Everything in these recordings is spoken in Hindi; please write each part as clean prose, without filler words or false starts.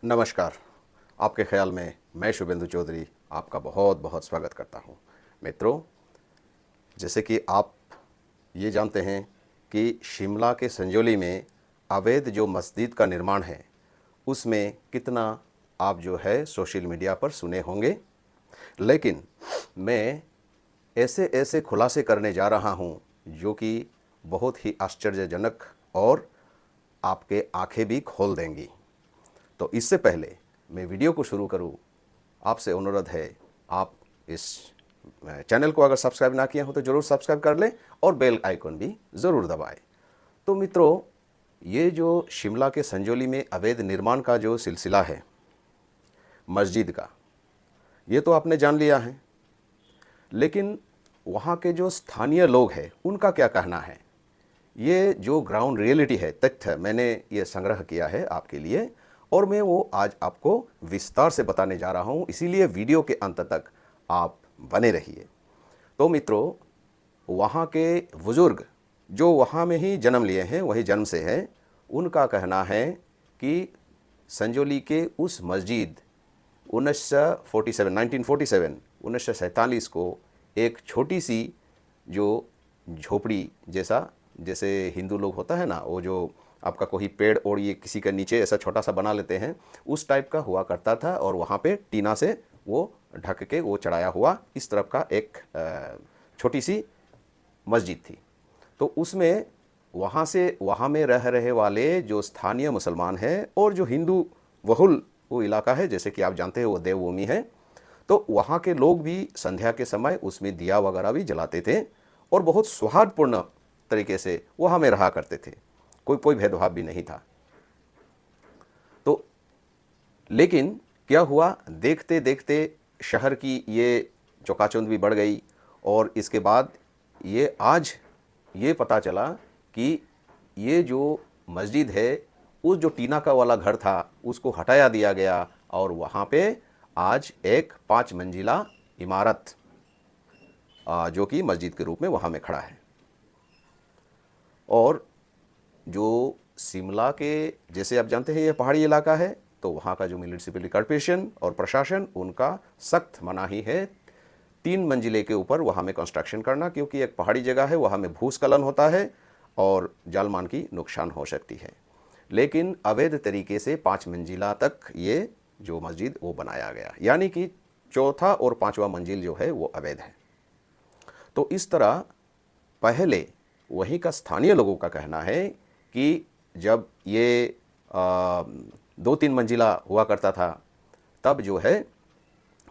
नमस्कार। आपके ख्याल में मैं शुभेंदु चौधरी आपका बहुत बहुत स्वागत करता हूं। मित्रों, जैसे कि आप ये जानते हैं कि शिमला के संजौली में अवैध जो मस्जिद का निर्माण है उसमें कितना आप जो है सोशल मीडिया पर सुने होंगे, लेकिन मैं ऐसे ऐसे खुलासे करने जा रहा हूं जो कि बहुत ही आश्चर्यजनक और आपके आंखें भी खोल देंगी। तो इससे पहले मैं वीडियो को शुरू करूं, आपसे अनुरोध है आप इस चैनल को अगर सब्सक्राइब ना किया हो तो ज़रूर सब्सक्राइब कर लें और बेल आइकन भी ज़रूर दबाएं। तो मित्रों, ये जो शिमला के संजौली में अवैध निर्माण का जो सिलसिला है मस्जिद का, ये तो आपने जान लिया है, लेकिन वहाँ के जो स्थानीय लोग हैं उनका क्या कहना है, ये जो ग्राउंड रियलिटी है, तथ्य मैंने ये संग्रह किया है आपके लिए और मैं वो आज आपको विस्तार से बताने जा रहा हूँ, इसीलिए वीडियो के अंत तक आप बने रहिए। तो मित्रों, वहाँ के बुज़ुर्ग जो वहाँ में ही जन्म लिए हैं, वही जन्म से हैं, उनका कहना है कि संजौली के उस मस्जिद 1947 को एक छोटी सी जो झोपड़ी जैसा, जैसे हिंदू लोग होता है ना, वो जो आपका कोई पेड़ और ये किसी के नीचे ऐसा छोटा सा बना लेते हैं, उस टाइप का हुआ करता था और वहाँ पे टीना से वो ढक के वो चढ़ाया हुआ इस तरफ का एक छोटी सी मस्जिद थी। तो उसमें वहाँ में रह रहे वाले जो स्थानीय मुसलमान हैं और जो हिंदू बहुल वो इलाका है, जैसे कि आप जानते हैं वो देवभूमि है, तो वहाँ के लोग भी संध्या के समय उसमें दिया वगैरह भी जलाते थे और बहुत सौहार्दपूर्ण तरीके से वहाँ में रहा करते थे, कोई भेदभाव भी नहीं था। तो लेकिन क्या हुआ, देखते देखते शहर की ये चौकाचौंध भी बढ़ गई और इसके बाद ये आज ये पता चला कि ये जो मस्जिद है, उस जो टीना का वाला घर था उसको हटाया दिया गया और वहाँ पे आज एक 5 मंजिला इमारत जो कि मस्जिद के रूप में वहाँ में खड़ा है। और जो शिमला के, जैसे आप जानते हैं ये पहाड़ी इलाका है, तो वहाँ का जो म्युनिसिपैलिटी कॉर्पोरेशन और प्रशासन, उनका सख्त मनाही है 3 मंजिले के ऊपर वहाँ में कंस्ट्रक्शन करना, क्योंकि एक पहाड़ी जगह है, वहाँ में भूस्खलन होता है और जान-माल की नुकसान हो सकती है। लेकिन अवैध तरीके से 5 मंजिला तक ये जो मस्जिद वो बनाया गया, यानी कि चौथा और 5वां मंजिल जो है वो अवैध है। तो इस तरह पहले वहीं का स्थानीय लोगों का कहना है कि जब ये 2-3 मंजिला हुआ करता था, तब जो है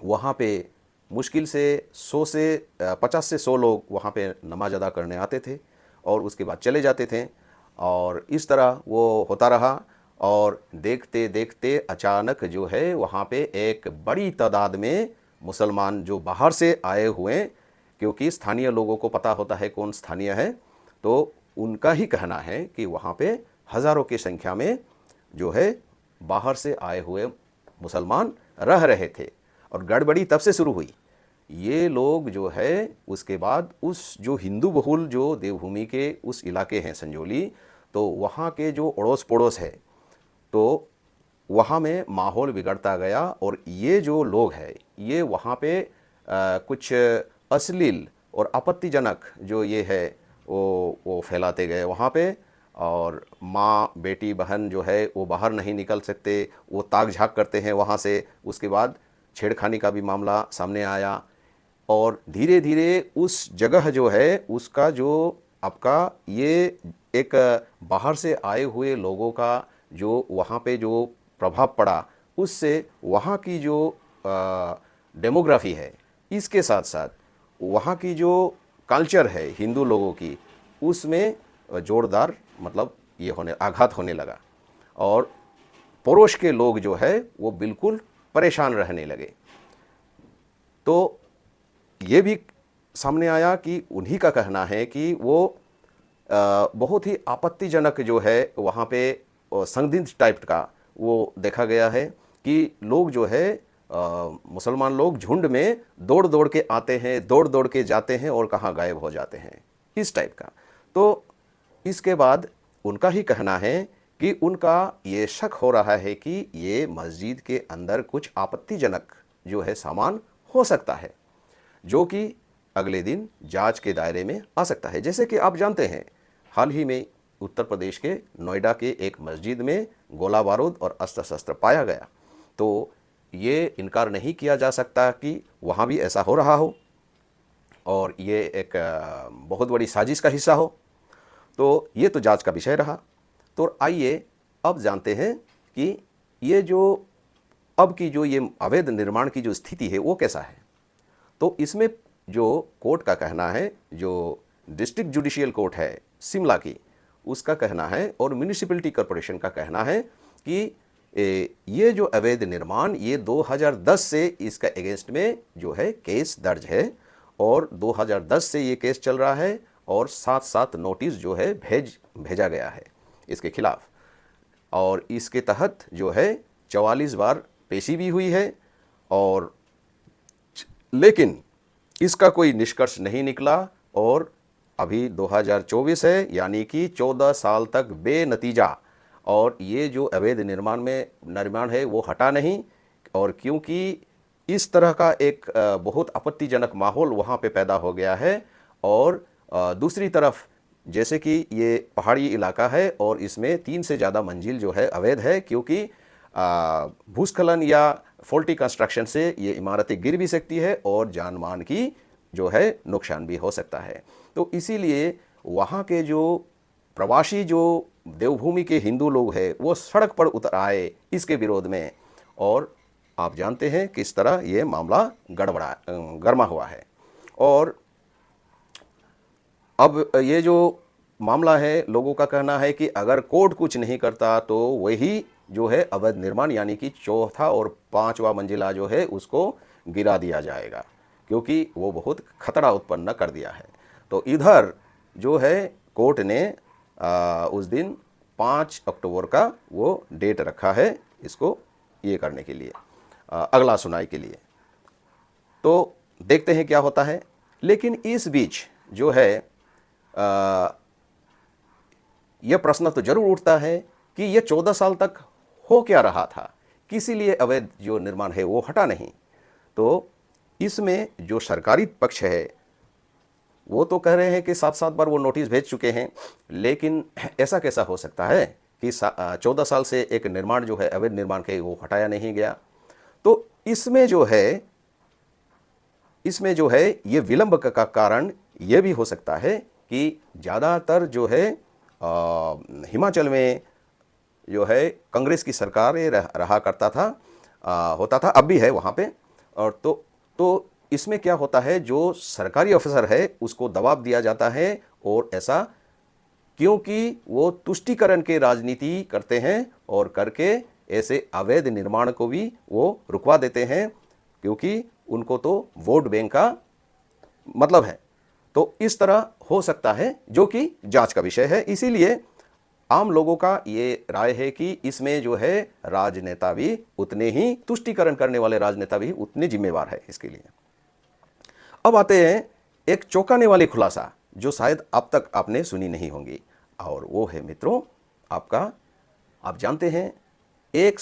वहाँ पे मुश्किल से 50 से 100 लोग वहाँ पे नमाज अदा करने आते थे और उसके बाद चले जाते थे और इस तरह वो होता रहा। और देखते देखते अचानक जो है वहाँ पे एक बड़ी तादाद में मुसलमान जो बाहर से आए हुए, क्योंकि स्थानीय लोगों को पता होता है कौन स्थानीय है, तो उनका ही कहना है कि वहाँ पे हज़ारों की संख्या में जो है बाहर से आए हुए मुसलमान रह रहे थे। और गड़बड़ी तब से शुरू हुई, ये लोग जो है उसके बाद उस जो हिंदू बहुल जो देवभूमि के उस इलाके हैं संजौली, तो वहाँ के जो अड़ोस पड़ोस है, तो वहाँ में माहौल बिगड़ता गया और ये जो लोग हैं ये वहाँ पे कुछ अश्लील और आपत्तिजनक जो ये है वो फैलाते गए वहाँ पे। और माँ बेटी बहन जो है वो बाहर नहीं निकल सकते, वो ताक झाँक करते हैं वहाँ से। उसके बाद छेड़खानी का भी मामला सामने आया और धीरे धीरे उस जगह जो है उसका जो आपका ये एक बाहर से आए हुए लोगों का जो वहाँ पे जो प्रभाव पड़ा, उससे वहाँ की जो डेमोग्राफी है, इसके साथ साथ वहाँ की जो कल्चर है हिंदू लोगों की, उसमें जोरदार मतलब ये आघात होने लगा और पड़ोस के लोग जो है वो बिल्कुल परेशान रहने लगे। तो ये भी सामने आया कि उन्हीं का कहना है कि वो बहुत ही आपत्तिजनक जो है वहाँ पे संदिग्ध टाइप का वो देखा गया है कि लोग जो है मुसलमान लोग झुंड में दौड़ दौड़ के आते हैं, दौड़ दौड़ के जाते हैं और कहाँ गायब हो जाते हैं, इस टाइप का। तो इसके बाद उनका ही कहना है कि उनका ये शक हो रहा है कि ये मस्जिद के अंदर कुछ आपत्तिजनक जो है सामान हो सकता है, जो कि अगले दिन जांच के दायरे में आ सकता है। जैसे कि आप जानते हैं, हाल ही में उत्तर प्रदेश के नोएडा के एक मस्जिद में गोला बारूद और अस्त्र शस्त्र पाया गया। तो ये इनकार नहीं किया जा सकता कि वहाँ भी ऐसा हो रहा हो और ये एक बहुत बड़ी साजिश का हिस्सा हो। तो ये तो जांच का विषय रहा। तो आइए अब जानते हैं कि ये जो अब की जो ये अवैध निर्माण की जो स्थिति है वो कैसा है। तो इसमें जो कोर्ट का कहना है, जो डिस्ट्रिक्ट जुडिशियल कोर्ट है शिमला की, उसका कहना है और म्यूनिसिपैलिटी कॉरपोरेशन का कहना है कि ये जो अवैध निर्माण ये 2010 से इसका अगेंस्ट में जो है केस दर्ज है और 2010 से ये केस चल रहा है और साथ साथ नोटिस जो है भेजा गया है इसके खिलाफ, और इसके तहत जो है 44 बार पेशी भी हुई है और लेकिन इसका कोई निष्कर्ष नहीं निकला और अभी 2024 है, यानी कि 14 साल तक बेनतीजा और ये जो अवैध निर्माण है वो हटा नहीं। और क्योंकि इस तरह का एक बहुत आपत्तिजनक माहौल वहाँ पे पैदा हो गया है और दूसरी तरफ जैसे कि ये पहाड़ी इलाका है और इसमें 3 से ज़्यादा मंजिल जो है अवैध है, क्योंकि भूस्खलन या फॉल्टी कंस्ट्रक्शन से ये इमारतें गिर भी सकती है और जान मान की जो है नुकसान भी हो सकता है। तो इसीलिए वहाँ के जो प्रवासी जो देवभूमि के हिंदू लोग हैं वो सड़क पर उतर आए इसके विरोध में, और आप जानते हैं किस तरह ये मामला गर्मा हुआ है। और अब ये जो मामला है, लोगों का कहना है कि अगर कोर्ट कुछ नहीं करता तो वही जो है अवैध निर्माण यानी कि 4था और 5वां मंजिला जो है उसको गिरा दिया जाएगा, क्योंकि वो बहुत खतरा उत्पन्न कर दिया है। तो इधर जो है कोर्ट ने उस दिन 5 अक्टूबर का वो डेट रखा है इसको ये करने के लिए, अगला सुनाई के लिए। तो देखते हैं क्या होता है। लेकिन इस बीच जो है यह प्रश्न तो जरूर उठता है कि यह 14 साल तक हो क्या रहा था, किसी लिए अवैध जो निर्माण है वो हटा नहीं। तो इसमें जो सरकारी पक्ष है वो तो कह रहे हैं कि 7-7 बार वो नोटिस भेज चुके हैं, लेकिन ऐसा कैसा हो सकता है कि 14 साल से एक निर्माण जो है अवैध निर्माण के वो हटाया नहीं गया। तो इसमें जो है ये विलंब का कारण ये भी हो सकता है कि ज़्यादातर जो है हिमाचल में जो है कांग्रेस की सरकार रहा करता था, होता था, अब भी है वहाँ पे। और तो इसमें क्या होता है, जो सरकारी अफसर है उसको दबाव दिया जाता है, और ऐसा क्योंकि वो तुष्टीकरण के राजनीति करते हैं और करके ऐसे अवैध निर्माण को भी वो रुकवा देते हैं, क्योंकि उनको तो वोट बैंक का मतलब है। तो इस तरह हो सकता है, जो कि जांच का विषय है। इसीलिए आम लोगों का ये राय है कि इसमें जो है राजनेता भी उतने ही, तुष्टीकरण करने वाले राजनेता भी उतने जिम्मेवार है इसके लिए। अब आते हैं एक चौंकाने वाली खुलासा जो शायद अब तक आपने सुनी नहीं होंगी, और वो है मित्रों आप जानते हैं एक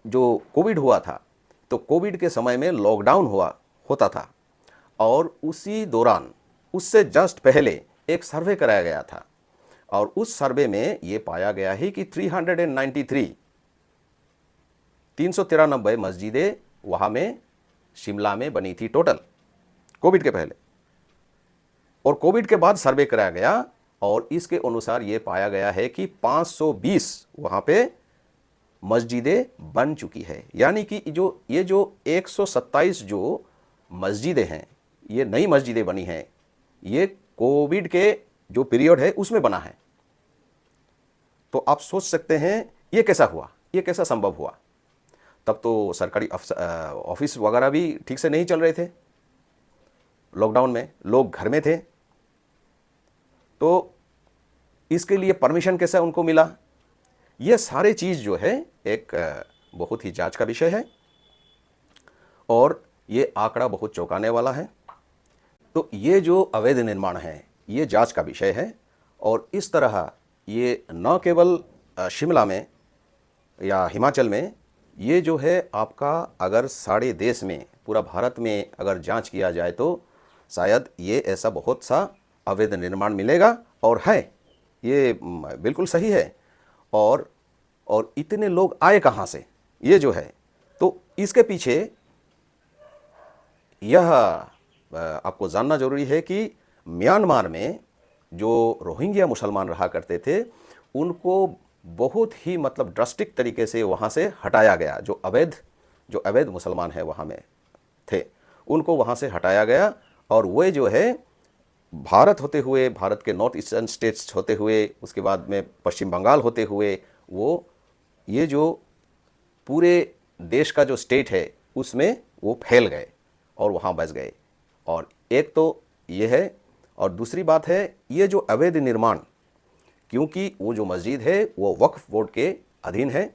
जो कोविड हुआ था, तो कोविड के समय में लॉकडाउन होता था, और उसी दौरान उससे जस्ट पहले एक सर्वे कराया गया था, और उस सर्वे में ये पाया गया है कि 393 मस्जिदें वहाँ में शिमला में बनी थी टोटल, कोविड के पहले। और कोविड के बाद सर्वे कराया गया और इसके अनुसार ये पाया गया है कि 520 वहाँ पे मस्जिदें बन चुकी है। यानी कि ये जो 127 जो मस्जिदें हैं, ये नई मस्जिदें बनी हैं, ये कोविड के जो पीरियड है उसमें बना है। तो आप सोच सकते हैं ये कैसा हुआ, ये कैसा संभव हुआ। तब तो सरकारी ऑफिस वगैरह भी ठीक से नहीं चल रहे थे, लॉकडाउन में लोग घर में थे, तो इसके लिए परमिशन कैसा उनको मिला, ये सारे चीज़ जो है एक बहुत ही जांच का विषय है, और ये आंकड़ा बहुत चौंकाने वाला है। तो ये जो अवैध निर्माण है ये जांच का विषय है, और इस तरह ये न केवल शिमला में या हिमाचल में ये जो है आपका अगर सारे देश में पूरा भारत में अगर जांच किया जाए तो शायद ये ऐसा बहुत सा अवैध निर्माण मिलेगा और है, ये बिल्कुल सही है। और इतने लोग आए कहाँ से, ये जो है, तो इसके पीछे यह आपको जानना जरूरी है कि म्यांमार में जो रोहिंग्या मुसलमान रहा करते थे उनको बहुत ही मतलब ड्रास्टिक तरीके से वहाँ से हटाया गया। जो अवैध मुसलमान हैं वहाँ में थे उनको वहाँ से हटाया गया और वे जो है भारत होते हुए, भारत के नॉर्थ ईस्टर्न स्टेट्स होते हुए, उसके बाद में पश्चिम बंगाल होते हुए ये जो पूरे देश का जो स्टेट है उसमें वो फैल गए और वहाँ बस गए। और एक तो ये है, और दूसरी बात है ये जो अवैध निर्माण, क्योंकि वो जो मस्जिद है वो वक्फ बोर्ड के अधीन है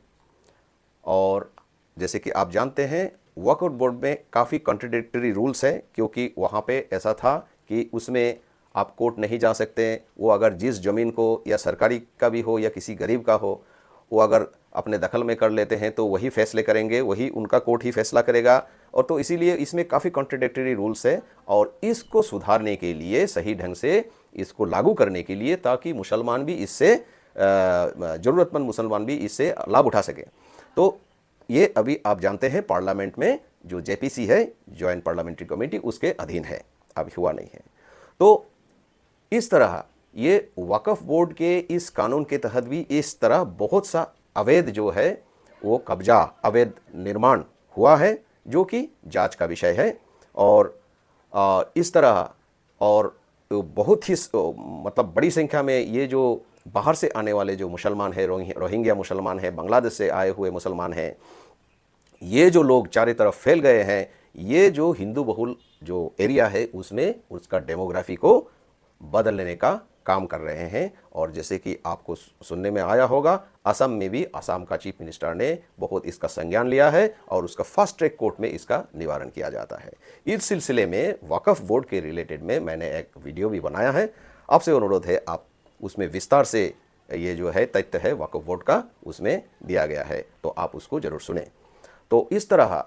और जैसे कि आप जानते हैं वक्फ बोर्ड में काफ़ी कॉन्ट्रडिक्टरी रूल्स हैं, क्योंकि वहाँ पे ऐसा था कि उसमें आप कोर्ट नहीं जा सकते। वो अगर जिस ज़मीन को या सरकारी का भी हो या किसी गरीब का हो, वो अगर अपने दखल में कर लेते हैं तो वही फैसले करेंगे, वही उनका कोर्ट ही फैसला करेगा। और तो इसीलिए इसमें काफ़ी कॉन्ट्रडिक्टरी रूल्स है और इसको सुधारने के लिए, सही ढंग से इसको लागू करने के लिए, ताकि मुसलमान भी इससे, ज़रूरतमंद मुसलमान भी इससे लाभ उठा सके, तो ये अभी आप जानते हैं पार्लियामेंट में जो JPC है, जॉइंट पार्लियामेंट्री कमेटी, उसके अधीन है, अभी हुआ नहीं है। तो इस तरह ये वक्फ बोर्ड के इस कानून के तहत भी इस तरह बहुत सा अवैध जो है वो कब्जा, अवैध निर्माण हुआ है, जो कि जांच का विषय है। और इस तरह और बहुत ही मतलब बड़ी संख्या में ये जो बाहर से आने वाले जो मुसलमान हैं, रोहिंग्या मुसलमान हैं, बांग्लादेश से आए हुए मुसलमान हैं, ये जो लोग चारों तरफ फैल गए हैं, ये जो हिंदू बहुल जो एरिया है उसमें उसका डेमोग्राफी को बदल लेने का काम कर रहे हैं। और जैसे कि आपको सुनने में आया होगा, असम में भी असम का चीफ मिनिस्टर ने बहुत इसका संज्ञान लिया है और उसका फास्ट ट्रैक कोर्ट में इसका निवारण किया जाता है। इस सिलसिले में वक्फ बोर्ड के रिलेटेड में मैंने एक वीडियो भी बनाया है, आपसे अनुरोध है आप उसमें विस्तार से ये जो है तथ्य है वक्फ बोर्ड का उसमें दिया गया है, तो आप उसको ज़रूर सुने। तो इस तरह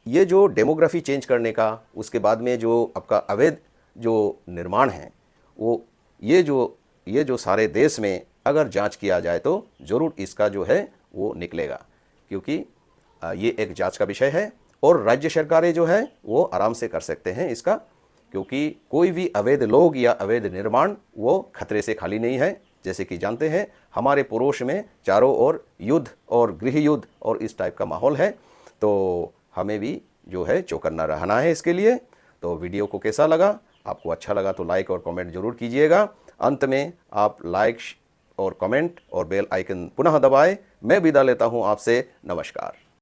ये जो डेमोग्राफी चेंज करने का, उसके बाद में जो आपका अवैध जो निर्माण है वो ये जो सारे देश में अगर जांच किया जाए तो ज़रूर इसका जो है वो निकलेगा, क्योंकि ये एक जांच का विषय है और राज्य सरकारें जो है वो आराम से कर सकते हैं इसका, क्योंकि कोई भी अवैध लोग या अवैध निर्माण वो खतरे से खाली नहीं है। जैसे कि जानते हैं हमारे पड़ोस में चारों ओर युद्ध और गृह युद्ध और इस टाइप का माहौल है, तो हमें भी जो है चौकन्ना रहना है इसके लिए। तो वीडियो को कैसा लगा, आपको अच्छा लगा तो लाइक और कमेंट जरूर कीजिएगा। अंत में आप लाइक और कमेंट और बेल आइकन पुनः दबाएं। मैं विदा लेता हूं आपसे, नमस्कार।